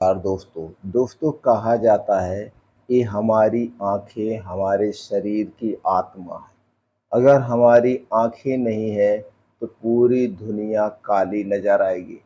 दोस्तों कहा जाता है कि हमारी आंखें हमारे शरीर की आत्मा है। अगर हमारी आंखें नहीं है तो पूरी दुनिया काली नजर आएगी।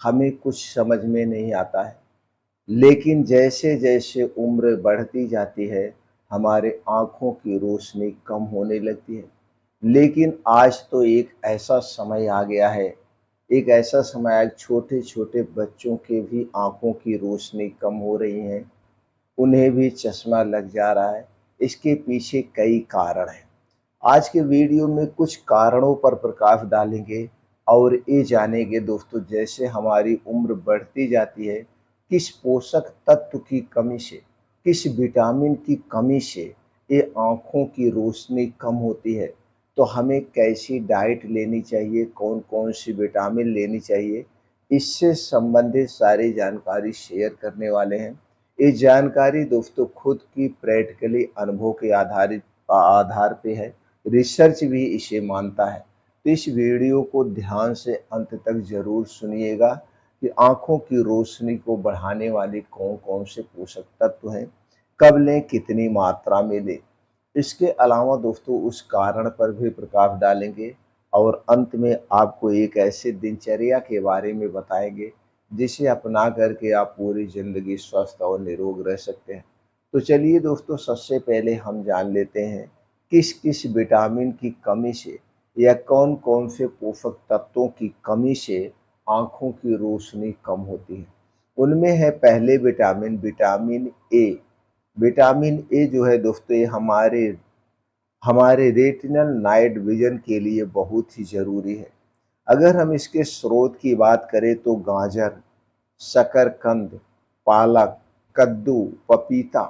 हमें कुछ समझ में नहीं आता है। लेकिन जैसे जैसे उम्र बढ़ती जाती है हमारे आंखों की रोशनी कम होने लगती है। लेकिन आज तो एक ऐसा समय आ गया है, एक ऐसा समय आया छोटे छोटे बच्चों के भी आंखों की रोशनी कम हो रही है, उन्हें भी चश्मा लग जा रहा है। इसके पीछे कई कारण हैं। आज के वीडियो में कुछ कारणों पर प्रकाश डालेंगे और ये जानेंगे दोस्तों, जैसे हमारी उम्र बढ़ती जाती है किस पोषक तत्व की कमी से, किस विटामिन की कमी से ये आँखों की रोशनी कम होती है, तो हमें कैसी डाइट लेनी चाहिए, कौन-कौन सी विटामिन लेनी चाहिए, इससे संबंधित सारी जानकारी शेयर करने वाले हैं। ये जानकारी दोस्तों खुद की प्रैक्टिकली अनुभव के आधार पे है। रिसर्च भी इसे मानता है। तो इस वीडियो को ध्यान से अंत तक ज़रूर सुनिएगा कि आँखों की रोशनी को बढ़ाने वाले कौन-कौन से पोषक तत्व हैं, कब लें, कितनी मात्रा में लें। इसके अलावा दोस्तों उस कारण पर भी प्रकाश डालेंगे और अंत में आपको एक ऐसे दिनचर्या के बारे में बताएँगे, जिसे अपना करके आप पूरी ज़िंदगी स्वस्थ और निरोग रह सकते हैं। तो चलिए दोस्तों, सबसे पहले हम जान लेते हैं किस किस विटामिन की कमी से या कौन कौन से पोषक तत्वों की कमी से आँखों की रोशनी कम होती है। उनमें है पहले vitamin, vitamin A. Vitamin A जो है दोस्तों, ये हमारे हमारे रेटिनल नाइट विजन के लिए बहुत ही ज़रूरी है। अगर हम इसके स्रोत की बात करें तो गाजर, शकरकंद, पालक, कद्दू, पपीता,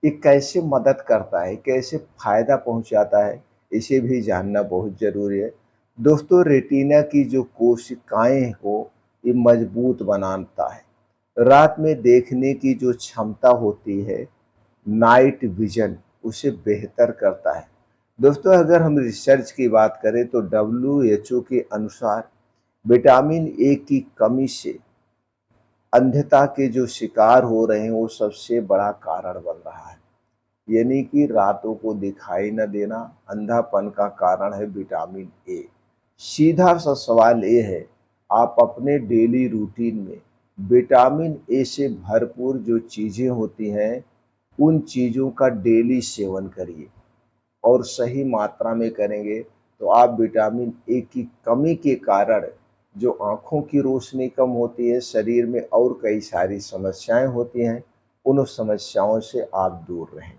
ये कैसे मदद करता है, कैसे फ़ायदा पहुंचाता है, इसे भी जानना बहुत ज़रूरी है। दोस्तों रेटिना की जो कोशिकाएं हो, ये मजबूत बनाता है। रात में देखने की जो क्षमता होती है, नाइट विजन, उसे बेहतर करता है। दोस्तों अगर हम रिसर्च की बात करें तो डब्ल्यूएचओ के अनुसार विटामिन ए की कमी से अंधता के जो शिकार हो रहे हैं वो सबसे बड़ा कारण बन रहा है। यानी कि रातों को दिखाई न देना अंधापन का कारण है विटामिन ए। सीधा सा सवाल ये है, आप अपने डेली रूटीन में विटामिन ए से भरपूर जो चीज़ें होती हैं, उन चीज़ों का डेली सेवन करिए और सही मात्रा में करेंगे तो आप विटामिन ए की कमी के कारण जो आँखों की रोशनी कम होती है, शरीर में और कई सारी समस्याएँ होती हैं, उन समस्याओं से आप दूर रहें।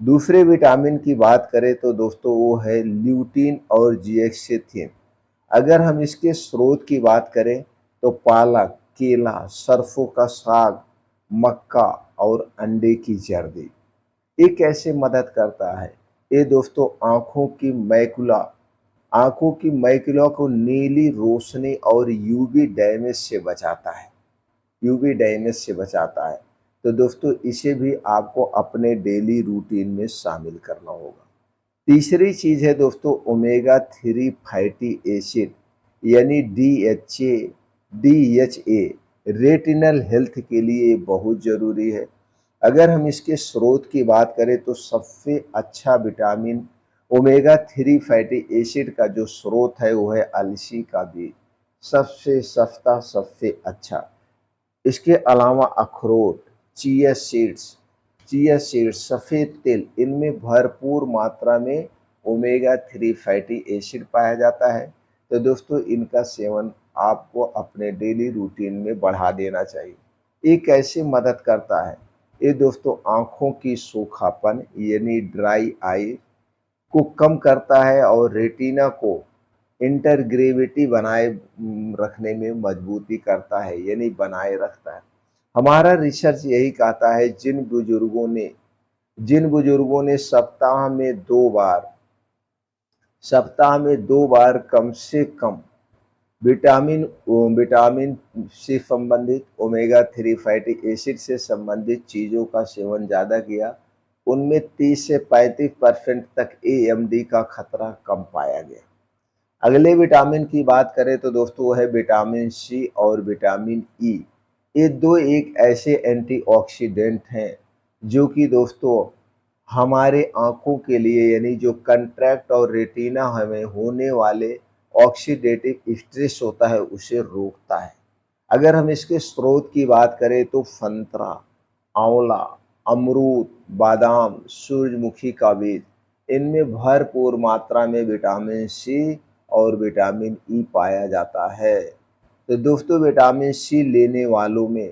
दूसरे विटामिन की बात करें तो दोस्तों वो है ल्यूटीन और जिएक्सेथिन। अगर हम इसके स्रोत की बात करें तो पालक, केला, सरसों का साग, मक्का और अंडे की जर्दी। ये कैसे मदद करता है? ये दोस्तों आँखों की मैकुला को नीली रोशनी और यूवी डैमेज से बचाता है। यूवी डैमेज से बचाता है। तो दोस्तों इसे भी आपको अपने डेली रूटीन में शामिल करना होगा। तीसरी चीज़ है दोस्तों ओमेगा 3 फैटी एसिड, यानी डीएचए रेटिनल हेल्थ के लिए बहुत ज़रूरी है। अगर हम इसके स्रोत की बात करें तो सबसे अच्छा विटामिन ओमेगा 3 फैटी एसिड का जो स्रोत है वो है अलसी का बीज। सबसे सस्ता, सबसे अच्छा। इसके अलावा अखरोट, चिया सीड्स, सफ़ेद तिल, इनमें भरपूर मात्रा में ओमेगा 3 फैटी एसिड पाया जाता है। तो दोस्तों इनका सेवन आपको अपने डेली रूटीन में बढ़ा देना चाहिए। ये कैसे मदद करता है? ये दोस्तों आँखों की सूखापन यानी ड्राई आई को कम करता है और रेटिना को इंटरग्रेविटी बनाए रखने में मजबूती करता है, यानी बनाए रखता है। हमारा रिसर्च यही कहता है जिन बुजुर्गों ने सप्ताह में 2 बार कम से कम विटामिन विटामिन से संबंधित ओमेगा 3 फैटी एसिड से संबंधित चीज़ों का सेवन ज़्यादा किया, उनमें 30 से 35% तक एएमडी का खतरा कम पाया गया। अगले विटामिन की बात करें तो दोस्तों वो है विटामिन सी और विटामिन ई। ये दो एक ऐसे एंटीऑक्सीडेंट हैं जो कि दोस्तों हमारे आँखों के लिए यानी जो कंट्रैक्ट और रेटिना हमें होने वाले ऑक्सीडेटिव स्ट्रेस होता है उसे रोकता है। अगर हम इसके स्रोत की बात करें तो संतरा, आंवला, अमरूद, बादाम, सूरजमुखी का बीज, इनमें भरपूर मात्रा में विटामिन सी और विटामिन ई पाया जाता है। तो दोस्तों विटामिन सी लेने वालों में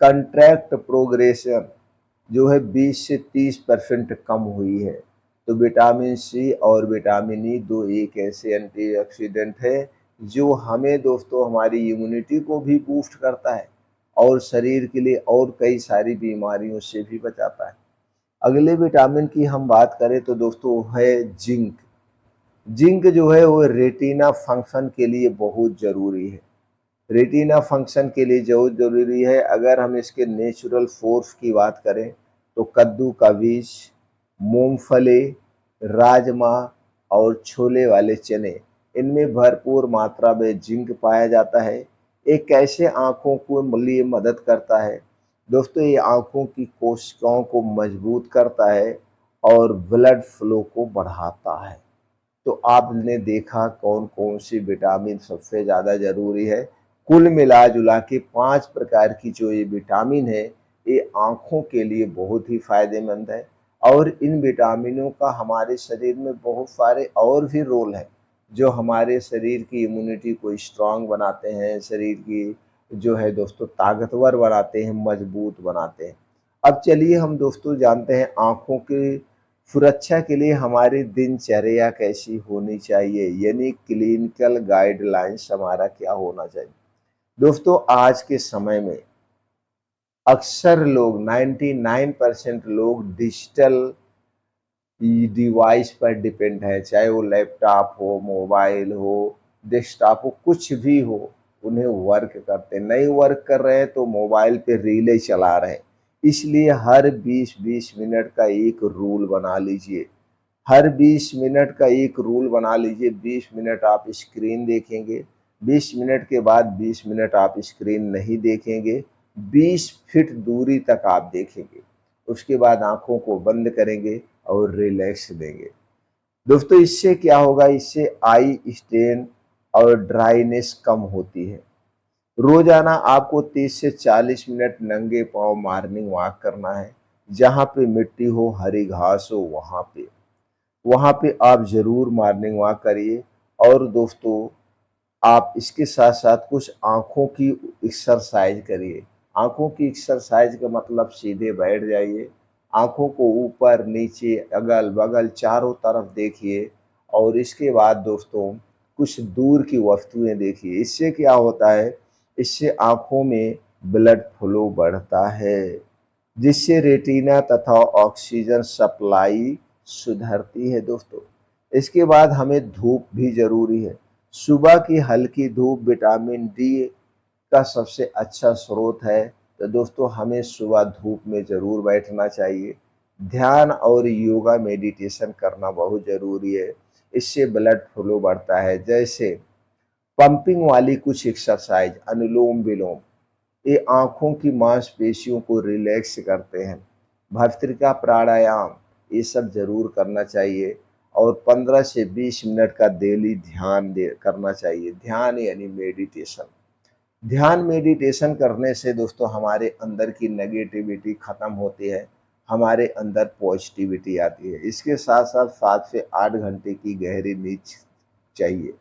कंट्रैक्ट प्रोग्रेशन जो है 20 से 30% कम हुई है। तो विटामिन सी और विटामिन ई दो एक ऐसे एंटीऑक्सीडेंट है जो हमें दोस्तों हमारी इम्यूनिटी को भी बूस्ट करता है और शरीर के लिए और कई सारी बीमारियों से भी बचाता है। अगले विटामिन की हम बात करें तो दोस्तों है जिंक। जिंक जो है वो रेटिना फंक्शन के लिए बहुत ज़रूरी है। रेटिना फंक्शन के लिए बहुत ज़रूरी है। अगर हम इसके नेचुरल सोर्स की बात करें तो कद्दू का बीज, मूंगफली, राजमा और छोले वाले चने, इनमें भरपूर मात्रा में जिंक पाया जाता है। ये कैसे आँखों को लिए मदद करता है? दोस्तों ये आँखों की कोशिकाओं को मजबूत करता है और ब्लड फ्लो को बढ़ाता है। तो आपने देखा कौन-कौन सी विटामिन सबसे ज़्यादा ज़रूरी है। कुल मिला-जुला के 5 प्रकार की जो ये विटामिन है, ये आँखों के लिए बहुत ही फ़ायदेमंद है और इन विटामिनों का हमारे शरीर में बहुत सारे और भी रोल हैं, जो हमारे शरीर की इम्यूनिटी को स्ट्रॉन्ग बनाते हैं, शरीर की जो है दोस्तों ताकतवर बनाते हैं, मजबूत बनाते हैं। अब चलिए हम दोस्तों जानते हैं आँखों की सुरक्षा के लिए हमारी दिनचर्या कैसी होनी चाहिए, यानी क्लिनिकल गाइडलाइंस हमारा क्या होना चाहिए। दोस्तों आज के समय में अक्सर लोग 99% लोग डिजिटल डिवाइस पर डिपेंड है, चाहे वो लैपटॉप हो, मोबाइल हो, डेस्कटॉप हो, कुछ भी हो, उन्हें वर्क करते हैं। नहीं वर्क कर रहे हैं तो मोबाइल पे रीलें चला रहे हैं। इसलिए हर 20-20 मिनट का एक रूल बना लीजिए। हर 20 मिनट का एक रूल बना लीजिए। 20 मिनट आप स्क्रीन देखेंगे, 20 मिनट के बाद 20 मिनट आप स्क्रीन नहीं देखेंगे, 20 फीट दूरी तक आप देखेंगे। उसके बाद आँखों को बंद करेंगे और रिलैक्स देंगे। दोस्तों इससे क्या होगा, इससे आई स्ट्रेन और ड्राइनेस कम होती है। रोजाना आपको 30 से 40 मिनट नंगे पाँव मॉर्निंग वॉक करना है। जहाँ पे मिट्टी हो, हरी घास हो, वहाँ पे आप ज़रूर मॉर्निंग वॉक करिए। और दोस्तों आप इसके साथ-साथ कुछ आँखों की एक्सरसाइज करिए। आँखों की एक्सरसाइज का मतलब सीधे बैठ जाइए, आँखों को ऊपर, नीचे, अगल-बगल चारों तरफ देखिए और इसके बाद दोस्तों कुछ दूर की वस्तुएँ देखिए। इससे क्या होता है, इससे आँखों में ब्लड फ्लो बढ़ता है, जिससे रेटिना तथा ऑक्सीजन सप्लाई सुधरती है दोस्तों। इसके बाद हमें धूप भी ज़रूरी है। सुबह की हल्की धूप विटामिन डी का सबसे अच्छा स्रोत है। तो दोस्तों हमें सुबह धूप में ज़रूर बैठना चाहिए। ध्यान और योगा मेडिटेशन करना बहुत ज़रूरी है। इससे ब्लड फ्लो बढ़ता है। जैसे पंपिंग वाली कुछ एक्सरसाइज, अनुलोम-विलोम, ये आँखों की मांसपेशियों को रिलैक्स करते हैं। भस्त्रिका प्राणायाम, ये सब ज़रूर करना चाहिए और 15 से 20 मिनट का डेली ध्यान दे करना चाहिए। ध्यान यानी मेडिटेशन। ध्यान मेडिटेशन करने से दोस्तों हमारे अंदर की नेगेटिविटी ख़त्म होती है, हमारे अंदर पॉजिटिविटी आती है। इसके साथ-साथ 7 से 8 घंटे की गहरी नींद चाहिए।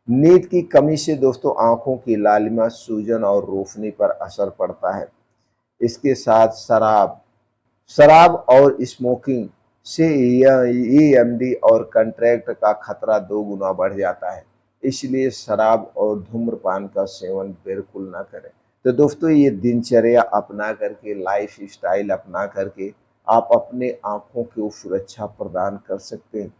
नींद की कमी से दोस्तों आँखों की लालिमा, सूजन और रोशनी पर असर पड़ता है। इसके साथ शराब शराब और स्मोकिंग से ईएमडी और कंट्रैक्ट का खतरा 2 गुना बढ़ जाता है। इसलिए शराब और धूम्रपान का सेवन बिल्कुल ना करें। तो दोस्तों ये दिनचर्या अपना करके, लाइफ़स्टाइल अपना करके आप अपने आँखों को सुरक्षा प्रदान कर सकते हैं।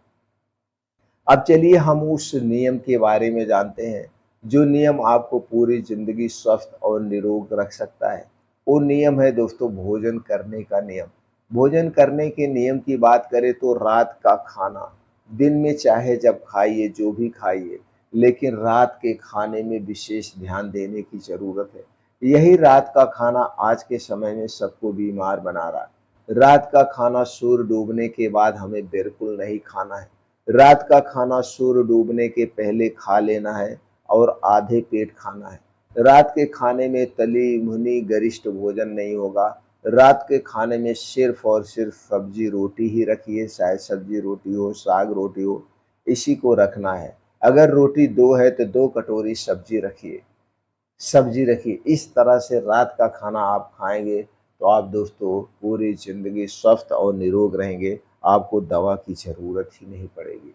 अब चलिए हम उस नियम के बारे में जानते हैं, जो नियम आपको पूरी ज़िंदगी स्वस्थ और निरोग रख सकता है। वो नियम है दोस्तों भोजन करने का नियम। भोजन करने के नियम की बात करें तो रात का खाना, दिन में चाहे जब खाइए, जो भी खाइए, लेकिन रात के खाने में विशेष ध्यान देने की ज़रूरत है। यही रात का खाना आज के समय में सबको बीमार बना रहा है। रात का खाना सूर्य डूबने के बाद हमें बिल्कुल नहीं खाना है। रात का खाना सूर्य डूबने के पहले खा लेना है और आधे पेट खाना है। रात के खाने में तली भुनी गरिष्ठ भोजन नहीं होगा। रात के खाने में सिर्फ और सिर्फ सब्जी रोटी ही रखिए, चाहे सब्जी रोटी हो, साग रोटी हो, इसी को रखना है। अगर रोटी 2 है तो 2 कटोरी सब्जी रखिए। इस तरह से रात का खाना आप खाएँगे तो आप दोस्तों पूरी ज़िंदगी स्वस्थ और निरोग रहेंगे। आपको दवा की ज़रूरत ही नहीं पड़ेगी।